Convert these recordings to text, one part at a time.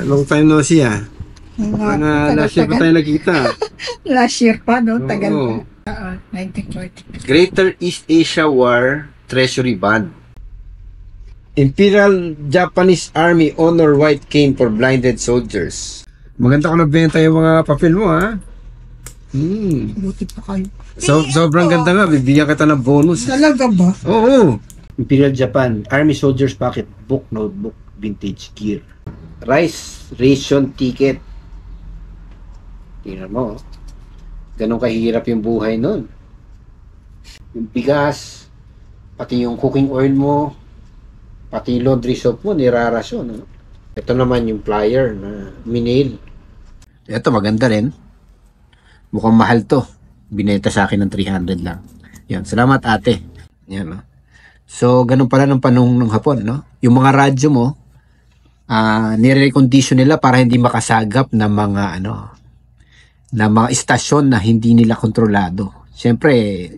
Long time no see ah. Last year pa tayo nagkita. Last year pa, no? Tagal Oo. pa. 1940. Greater East Asia War Treasury Band. Imperial Japanese Army Honor White Cane for Blinded Soldiers. Maganda ko nabenta yung mga papel mo ha. Buti pa kayo. Sobrang ganda nga. Bibigyan kita ng bonus. Talaga ba? Oo. Imperial Japan Army Soldiers Pocket Book Notebook Vintage Gear. Rice ration ticket. Tingnan mo. Ganun kahirap yung buhay nun. Yung bigas, pati yung cooking oil mo, pati yung laundry soap mo, nirarasyon. No? Ito naman yung plier na minail. Ito maganda rin. Mukhang mahal to. Binenta sa akin ng 300 lang. Yan. Salamat ate. Yan, no? So, ganun pala ng panahon ng Hapon, no? Yung mga radyo mo, nire-recondition nila para hindi makasagap ng mga na mga istasyon na hindi nila kontrolado. Siyempre,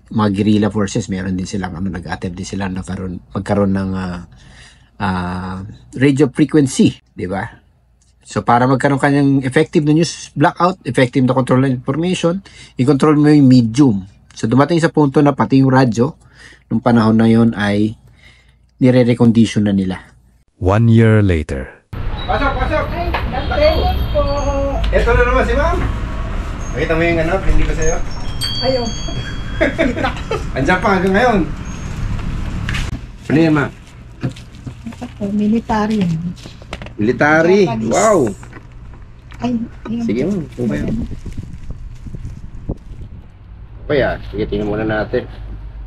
mga guerrilla forces, meron din silang nag-attempt din sila magkaroon ng radio frequency, di ba? So para magkaroon kanyang effective na news blackout, effective na control ng information, i-control mo yung medium. So dumating sa punto na pati yung radyo nung panahon na yon ay nire-recondition na nila. 1 year later. Pasok! Ay, training po. Ito na naman si ma'am. Nakita mo yung hindi ko sa'yo? Ayaw. Kita ko. Andiyan pa hanggang ngayon. Ano yan ma'am? Ito, military. Military. Japanese. Wow. Ay, ayun. Sige ma'am. Kumaya. Kaya, sige tingnan muna natin.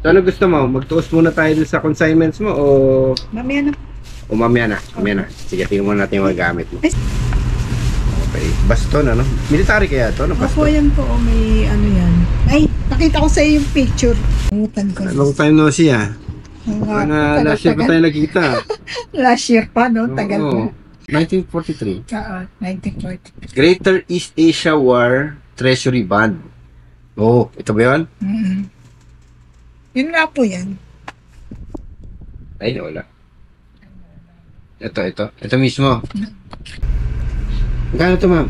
So ano gusto mo? Magtuos muna tayo dun sa consignments mo o... Mamaya na. O mamaya na. Mamaya na. Sige, tingnan muna natin yung mga gamit mo. Okay. Baston ano? Military kaya ito? Ako yan po, may ano yan. Ay, nakita ko sa iyo yung picture. Long time no see ah. Last year pa tayo nagkita. Last year pa, no? Tagal pa. 1943. 1940. Greater East Asia War Treasury Band. Oh, ito ba yun? Yun nga po yan. Ay, wala. Ito mismo. Magkano ito, ma'am?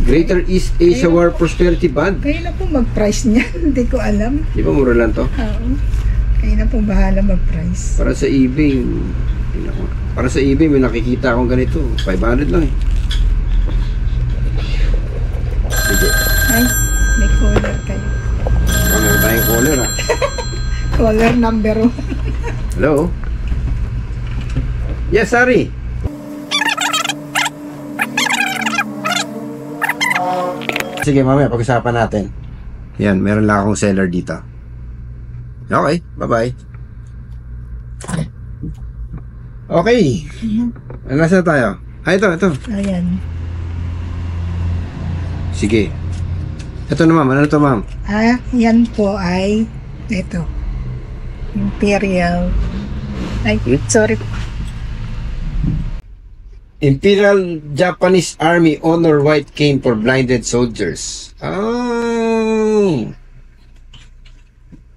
Greater East Asia War Prosperity Band. Kayo na po mag-price niya. Hindi ko alam. Di ba mura lang to? Oo. Kayo na po bahala mag-price. Para sa eBay, may nakikita akong ganito. 500 lang eh. Sige. Ay, may collar kayo. Meron tayong caller ah. Collar number 1. Hello? Yes, sorry. Sige, mamaya pag-usapan natin. Yan, meron lang akong seller dito. Okay, bye-bye. Okay. Nasa tayo? Ito. Ayan. Sige. Ito na ma'am, ano to ma'am? Yan po ay ito. Imperial. Ay, sorry. Imperial Japanese Army Honor White Cane for Blinded Soldiers. Oh.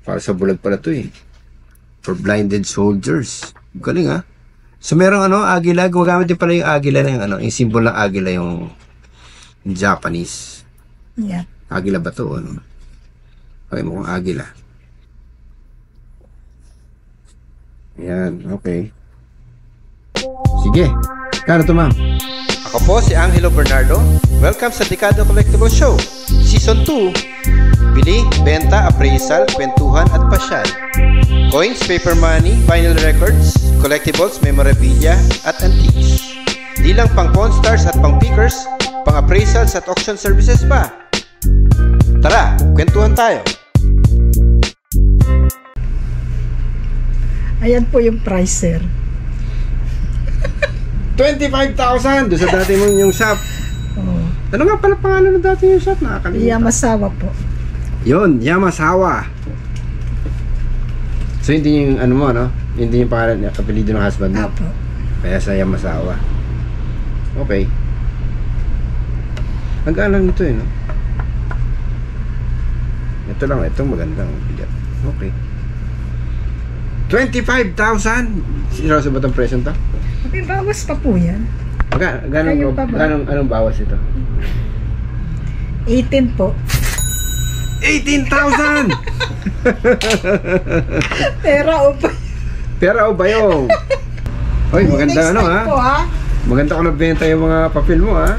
Para sa bulag pala to eh. For blinded soldiers. Galing ah. So merong agila, gumagamit din pala yung agila na yung simbolo ng agila yung Japanese. Yeah. Agila ba to? Okay, mukhang agila. Ayan, okay. Sige. Kano to, ma'am? Ako po si Angelo Bernardo. Welcome sa Dekada Collectible Show. Season 2. Bili, benta, appraisal, kwentuhan at pasyal. Coins, paper money, vinyl records, collectibles, memorabilia at antiques. Di lang pang pawn stars at pang pickers, pang appraisals at auction services pa. Tara, kwentuhan tayo. Ayan po yung price, sir. 25,000 doon sa dati mong yung shop. Oh. Ano nga pala pangalan ng dati yung shop? Nakakalimutan. Yamasawa po. Yun, Yamasawa. So hindi yung hindi yung pangalan niya, kapilido ng husband mo. Apo. Kaya sa Yamasawa. Okay. Ang gaan lang nito no? Ito lang, itong magandang bigat. Okay. 25,000? Seryoso ba itong presyo ito? May bawas pa po yan. Kayo pa ba? Anong bawas ito? 18 po. 18,000! Pera o pa. Pera o bayong? Oy, maganda Next time po, ha? Maganda ko nabenta yung mga papel mo, ha?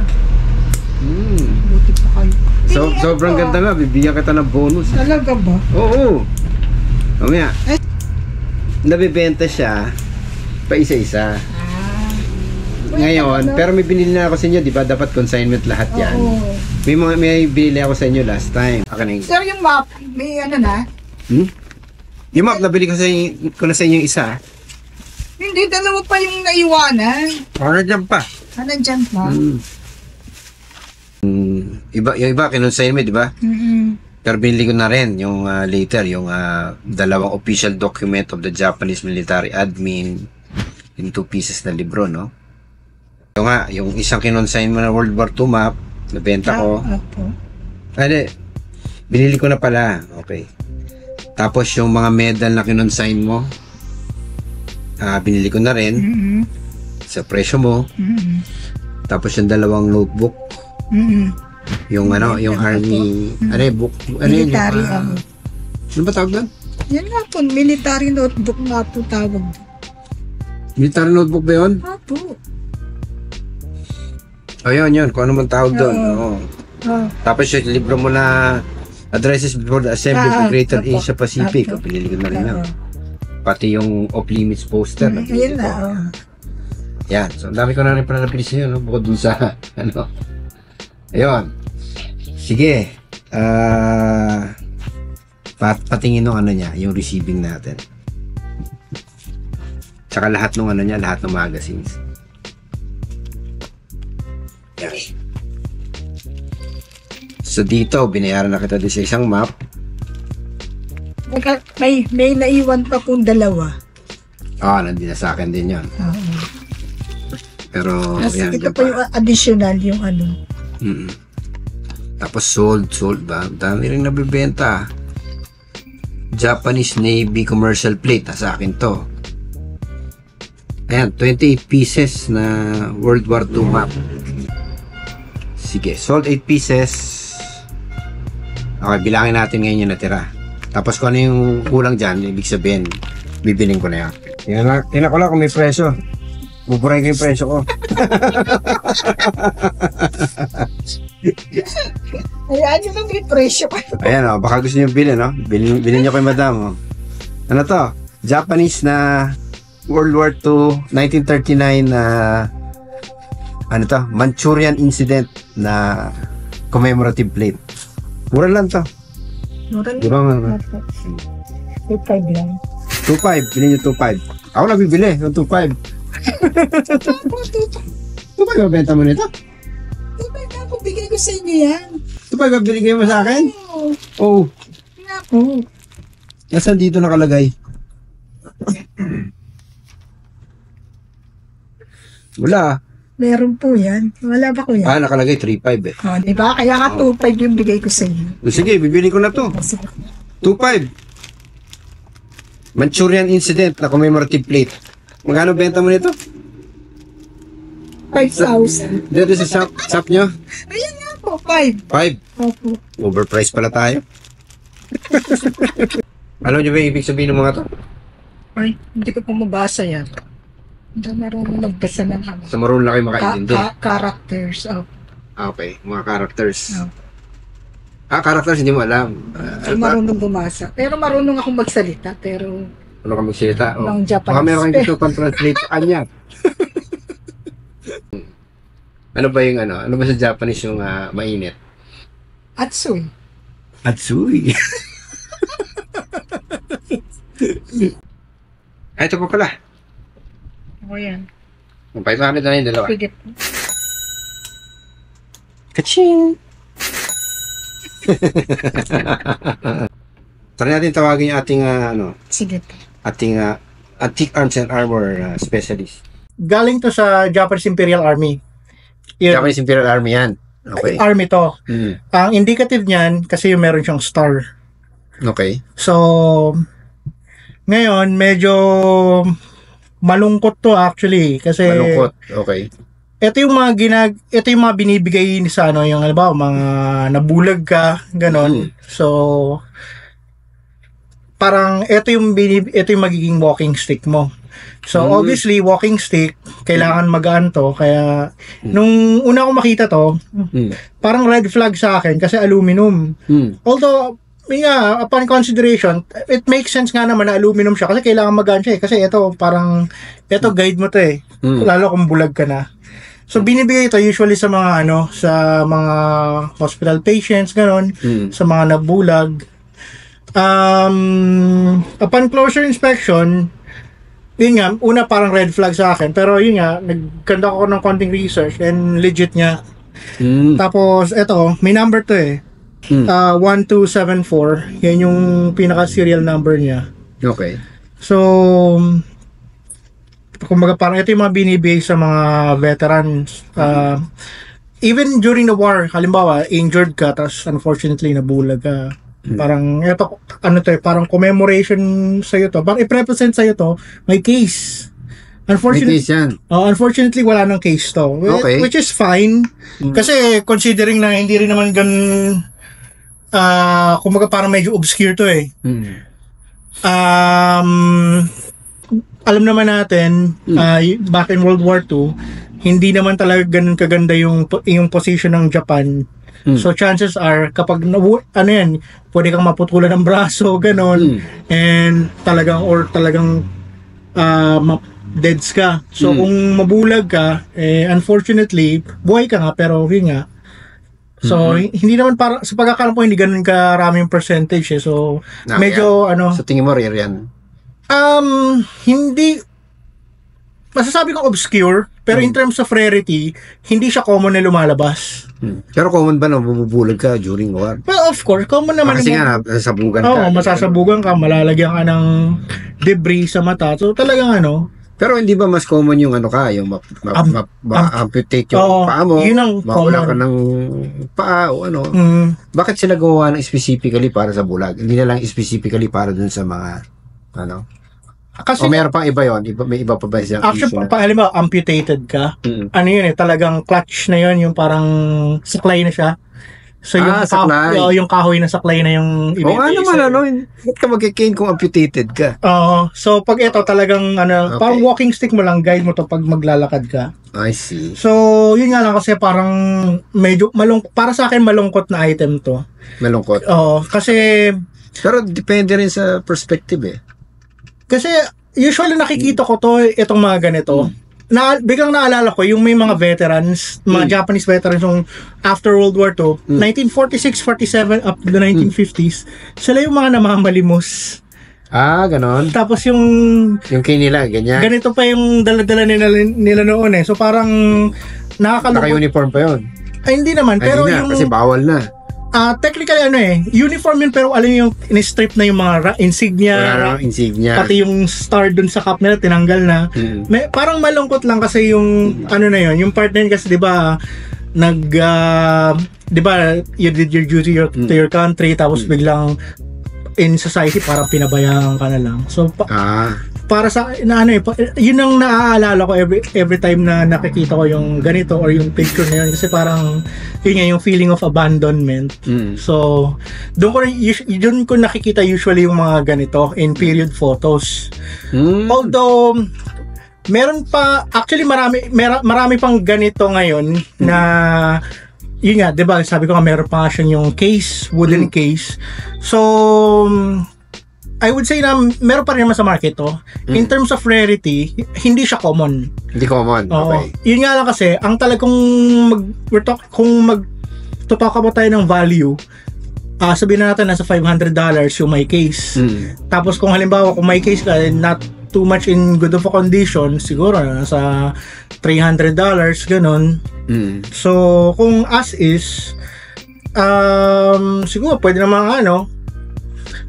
Buti pa kayo. Sobrang ganda nga, bibigyan kita ng bonus. Talaga ba? Oo. Mamaya. Nabibenta siya pa isa-isa. Ngayon, pero may binili na ako sa inyo, di ba? Dapat consignment lahat yan. Oo. May binili ako sa inyo last time. Akaning. Sir, yung map, may ano na? Yung map, nabili ko na sa inyo isa. Hindi, dalawa pa yung naiwanan. Nandiyan pa. Nandyan pa. Yung iba, kinonsignment, di ba? Pero binili ko na rin yung later, yung dalawang official document of the Japanese military admin in 2 pieces na libro, no? Yung nga, yung isang kinonsign mo na World War II map, nabenta ko. Binili ko na pala. Okay. Tapos yung mga medal na kinonsign mo, binili ko na rin sa presyo mo. Tapos yung dalawang notebook. Yung yung army, book, military yun? Ano ba tawag doon? Yan nga po, military notebook nga po tawag. Military notebook ba yun? Po. Yun. Kung ano man tawag doon. Oo. Tapos yung libro mo na Addresses before the Assembly of the Greater Asia Pacific. Pinili ko na rin na. Pati yung off-limits poster. Ayun na. Yan. So, dami ko na rin pala napili sa'yo, no? Bukod dun sa, Ayun. Sige. Patingin nung niya, yung receiving natin. Tsaka lahat nung niya, lahat ng magazines. Yan. So dito, binayaran na kita din sa isang map. May naiwan pa pong dalawa. Nandun na sa akin din yun. Pero, yan. Ito pa yung additional, yung ano. Tapos sold ba? Dami rin nabibenta. Japanese Navy commercial plate. Sa akin to. Ayan, 28 pieces na World War II map. Sige, sold 8 pieces. Okay, bilangin natin ngayon yung natira. Tapos kung ano yung kulang dyan, ibig sabihin, bibiling ko na yan. Tingnan ko lang kung may presyo. Buburahin ko yung presyo ko. Ayan, yung may presyo pa. Ayan, baka gusto nyo bilhin, no? Bilhin nyo kay madam, Ano to? Japanese na World War II, 1939 na Manchurian Incident na commemorative plate. Mura lang to. Mura lang. 2.5 lang. 2.5. Bilhin nyo 2.5. Ako nabibili ng 2.5. 2.5 ba benta mo nito? 2.5 ako, bigay ko sa inyo yan. 2.5 ba binigay mo sa akin? Oo. Ako. Nasaan dito nakalagay? Wala. Meron po yan. Wala ba ko yan? Nakalagay 3.5 eh. Diba? Kaya nga 2.5 yung bigay ko sa inyo. Sige, bibili ko na to. 2.5. Manchurian Incident na commemorative plate. Magkano benta mo nito? 5,000. Dito sa shop nyo? Ayan nga po, 5. 5? Opo. Overpriced pala tayo. Alam nyo ba yung ibig sabihin ng mga to? Ay, hindi ko po mabasa yan. Hindi marunong magbasa ng ano. Sa marunong lang kayo makaintindi. Characters. Okay, mga characters. Oh. Characters hindi mo alam. Hindi marunong bumasa. Pero marunong akong magsalita. Pero ano ka magsalita? ng Japanese. Baka meron kang gusto pang translate sa kanya. Ano ba yung ano? Ano ba sa Japanese yung mainit? Atsui. Atsui. Ito pa pala. O yan. Magpahit na yung dalawa. Sige po. Kaching! Try natin tawagin yung ating Sige po. ating antique arms and armor specialist. Galing to sa Japanese Imperial Army. Japanese Imperial Army yan. Okay. Army to. Ang indicative niyan kasi yung meron siyang star. Okay. So, ngayon medyo malungkot to actually kasi Malungkot. Okay. ito yung mga binibigay ni sa ano, yung halimbawa mga nabulag ka, ganon. So parang ito yung magiging walking stick mo. So obviously walking stick kailangan magaan to, kaya nung una ko makita to, parang red flag sa akin kasi aluminum. Although upon consideration, it makes sense nga naman na aluminum siya kasi kailangan magaan siya kasi ito guide mo to eh. Lalo kung bulag ka na. So binibigay ito usually sa mga sa mga hospital patients ganon, sa mga nabulag. Upon closer inspection, yun nga, una parang red flag sa akin, pero yun nga, nagkanda ko ng konting research and legit nga. Tapos eto, may number to eh. 1274, yan yung pinaka serial number niya. Okay. So kumbaga parang ito yung mga binibigay sa mga veterans. Even during the war, halimbawa injured ka tapos unfortunately nabulag ka, parang ito parang commemoration sa iyo to, parang i-represent sa iyo to, may case. Unfortunately, unfortunately wala nang case to, which is fine kasi considering na hindi rin naman ganun, kumbaga parang medyo obscure to eh. Alam naman natin, back in World War II, hindi naman talaga ganun kaganda yung position ng Japan. So chances are kapag pwede kang maputulan ng braso, ganon, and talagang deads ka. So kung mabulag ka, unfortunately, buhay ka nga pero yun nga. So hindi naman para sa pagkakalam ko hindi ganun karaming percentage eh. So medyo sa tingin mo rare yan? Hindi masasabi kong obscure, pero in terms of rarity, hindi siya common na lumalabas. Pero common ba na mabubulag ka during war? Well, of course, common naman. Kasi nga, masasabugan ka. Oo, masasabugan ka, malalagyan ka ng debris sa mata. So, talagang Pero hindi ba mas common yung yung amputate yung paa mo, yun ang mawala ka ng paa o Bakit sila gawa ng specifically para sa bulag? Hindi na lang specifically para dun sa mga, kasi, o meron pang iba yun? May iba pa ba siyang actually, halimbawa, amputated ka, yun talagang clutch na yun, yung parang saklay na siya. So, yung kahoy na saklay na yung ibibigay. Oo nga naman, ba't ka mag-cane kung amputated ka? So, pag ito talagang, parang walking stick mo lang, guide mo to pag maglalakad ka. I see. So, yun nga lang kasi parang medyo para sa akin malungkot na item to. Malungkot? Oo, kasi pero depende rin sa perspective eh. Kasi usually nakikita ko to, itong mga ganito. Biglang naalala ko yung may mga veterans, mga Japanese veterans yung after World War II, 1946, 47 up to the 1950s. Sila yung mga namamalimos. Ganon. Tapos yung nila, ganyan. Ganito pa yung dala-dala nila noon eh. So parang nakakalungkot. Naka-uniform pa yun? Ay, hindi naman. Pero yung kasi bawal na. Technically uniform yun, pero alam yung in-strip na yung mga insignia. Pati yung star dun sa cap nila tinanggal na. Parang malungkot lang kasi yung yung part na yun kasi 'di ba you did your duty to your country tapos biglang in society parang pinabayaan ka na lang. So para sa yun ang naaalala ko every time na nakikita ko yung ganito or yung picture na yun kasi parang yun nga yung feeling of abandonment. So doon ko nakikita usually yung mga ganito in period photos. Although meron pa actually marami pang ganito ngayon na yun nga, 'di ba? Sabi ko nga meron pa nga siyang yung case, wooden case. So I would say na meron pa rin naman sa market to. In terms of rarity, hindi siya common. Hindi common. Okay. Yun nga lang kasi, ang talagang talk about tayo ng value, sabihin na natin nasa $500 yung may case. Tapos kung halimbawa, kung may case ka, not too much in good of a condition, siguro nasa $300, ganun. So, kung as is, siguro pwede naman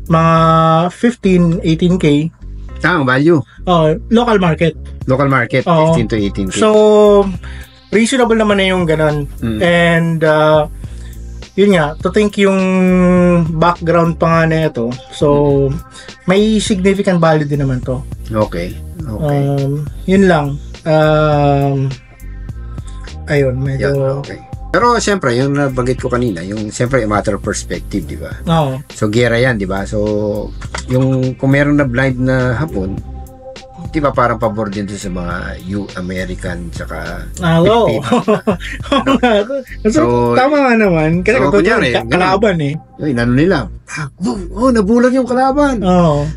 mga 15, 18K. Ang value? Local market. 15 to 18K. So, reasonable naman na yung ganun. And, yun nga, to think yung background pa nga na ito. So, may significant value din naman to. Okay. Yun lang. ayun, medyo... Yun, okay. Pero siyempre, yung nabanggit ko kanina, yung siyempre a matter of perspective, di ba? Oo. So, gera yan, di ba? So, yung kung meron na blind na Hapon, di ba parang pabor din sa mga American tsaka Oo. Pilipino. So, tama nga naman. Kasi so, kunyari, kalaban eh. Yung inano nila, nabulag yung kalaban. Oo.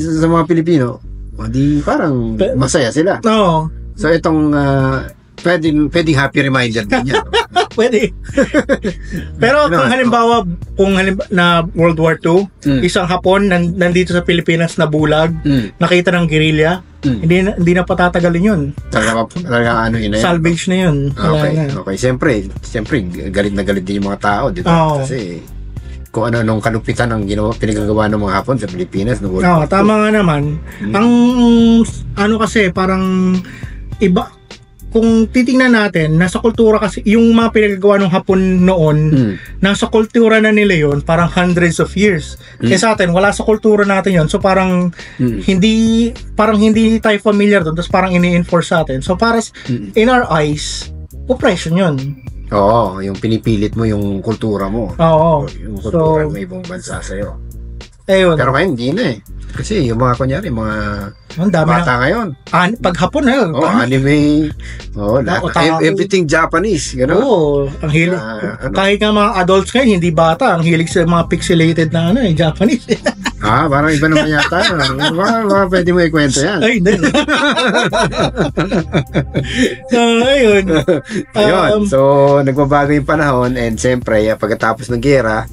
Sa mga Pilipino, di parang masaya sila. Oo. So, itong pwedeng happy reminder din yan. Pwede. Pero kung halimbawa na World War II, isang Hapon nandito sa Pilipinas na bulag, nakita ng guerrilla, hindi na patatagalin yun. Talaga ano yun na yan. Salvage na yun. Okay. Siyempre, galit na galit din yung mga tao, di ba? Kasi kung ano-anong kalupitan ang pinagagawa ng mga Hapon sa Pilipinas. Tama nga naman. Ang ano kasi, parang iba, kung titingnan natin, nasa kultura kasi, yung mga pinagagawa ng Hapon noon, nasa kultura na nila yon parang hundreds of years. Kaya sa atin, wala sa kultura natin yon. So parang hindi tayo familiar doon, tapos parang ini-enforce sa atin. So para in our eyes, oppression yon. Oo, yung pinipilit mo yung kultura mo. Oo. Yung kultura ng ibang bansa sa'yo. Ayun. Pero ngayon, hindi na eh. Kasi yung mga kunyari, mga bata ngayon. Pag Hapon na. Anime. Everything Japanese. Gano'n. Oo. Ang hilig. Kahit nga mga adults ngayon, hindi bata. Ang hilig sa mga pixelated na Japanese. Parang iba naman yata. Pwede mo ikwento yan. Ay, hindi. Ayun. So, nagbabago yung panahon and siyempre, pagkatapos ng gera,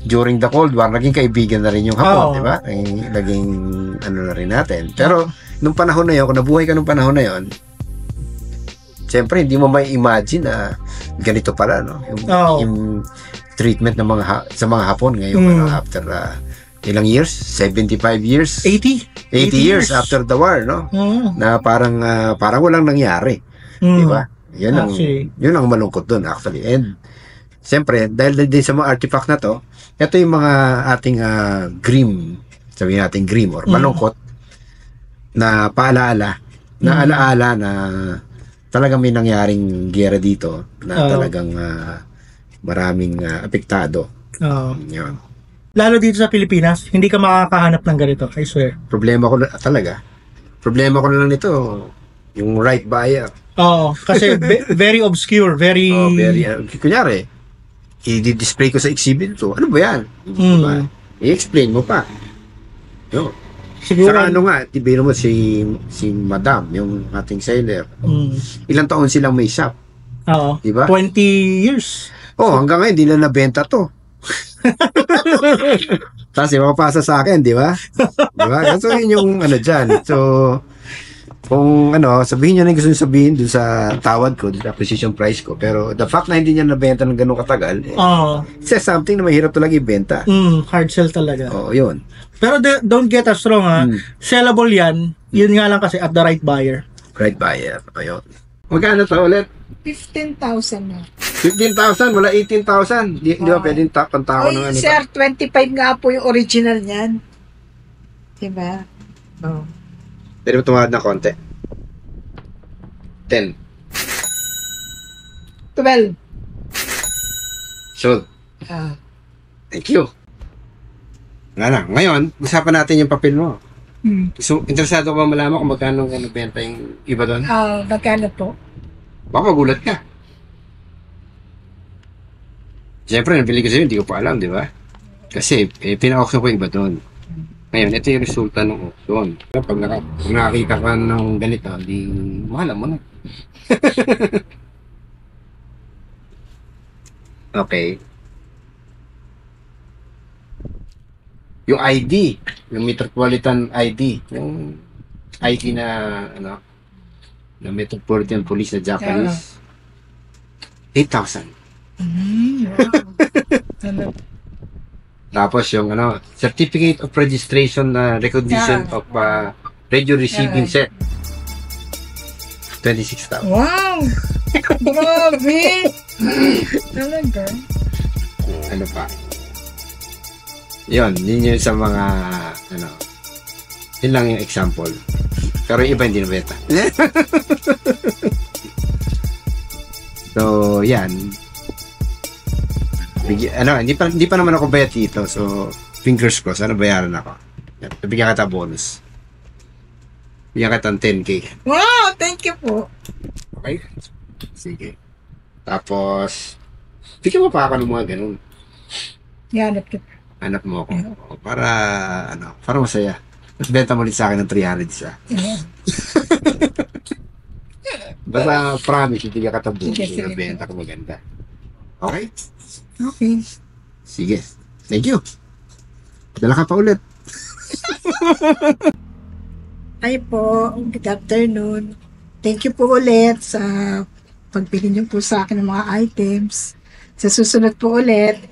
during the Cold War, naging kaibigan na rin yung Hapon, di ba? Naging ano na rin natin. Pero, nung panahon na yun, kung nabuhay ka nung panahon na yun, siyempre, hindi mo may imagine na ganito pala, no? Yung treatment ng sa mga Hapon ngayon, after ilang years? 75 years? 80 years after the war, no? Na parang walang nangyari. Di ba? Yun ang malungkot dun, actually. And, siyempre, dahil din sa mga artifact na to, ito yung mga ating grim, sabihin natin grim or malungkot na paalaala, na alaala na talagang may nangyaring giyera dito na talagang maraming apektado. Yun. Lalo dito sa Pilipinas, hindi ka makakahanap ng ganito, I swear. Problema ko na lang nito, yung right buyer. Oo, kasi very obscure, very... Kunyari, i-display ko sa exhibit to. Ano ba yan? Diba? I-explain mo pa. Yo. Siguro. Saka ano nga, tibiro mo si Madam, yung ating seller. Ilang taon silang may shop. Oo. Diba? 20 years. Hanggang ngayon, hindi na nabenta to. Tapos mapapasa sa akin, di ba? Diba? So, yun yung dyan. So, kung sabihin niya na yung gusto niya sabihin dun sa tawad ko, dun sa acquisition price ko, pero the fact na hindi niya nabenta ng ganun katagal, says something na mahirap talaga ibenta. Hard sell talaga. Yun. Pero don't get us wrong, sellable yan, yun nga lang kasi at the right buyer. Right buyer. Ayun. Magkano to ulit? 15,000 na. 15,000? Wala 18,000. Di ba pwedeng pantako ng Sir, 25 nga po yung original niyan. Diba? Pwede mo tumawad na konti. 10. 12. Sure. Thank you. Ngayon, usapan natin yung papel mo. So, interesado ko ba malaman kung magkano benta yung iba doon? Magkano po? Baka magulat ka. Siyempre, nabili ko sa'yo, hindi ko pa alam, di ba? Kasi, pina-auction ko yung iba doon. Ngayon, ito yung resulta ng auction. Pag nakakita ka ng ganito, di mahala mo na. Okay. Yung ID, yung Metropolitan ID, yung ID na, na Metropolitan Police na Japanese, 8,000. Tapos yung Certificate of Registration na Recognition of Radio Receiving Set, 26,000. Wow! Grabe! Talaga? Ano pa? Yun yung sa mga, yun lang yung example. Pero yung iba hindi nabenta. So, yan. Hindi pa naman ako bayad dito. So, fingers crossed. Sana bayaran ako. Yan. Bigyan kita bonus. Bigyan kita ng 10K. Wow, thank you po. Okay? Sige. Tapos, bigyan mo pa ako ng mga ganun. Yanap kita. Anak mo ako. Para, para masaya. Tapos benta mo ulit sa akin ng 300 siya. Yeah. Basta promise, hindi ka katabo. Sige, Hindi sige. benta ko maganda. Okay? Okay. Sige. Thank you. Dala ka pa ulit. Hi po. Good afternoon. Thank you po ulit sa pagbili niyo po sa akin ng mga items. Sa susunod po ulit,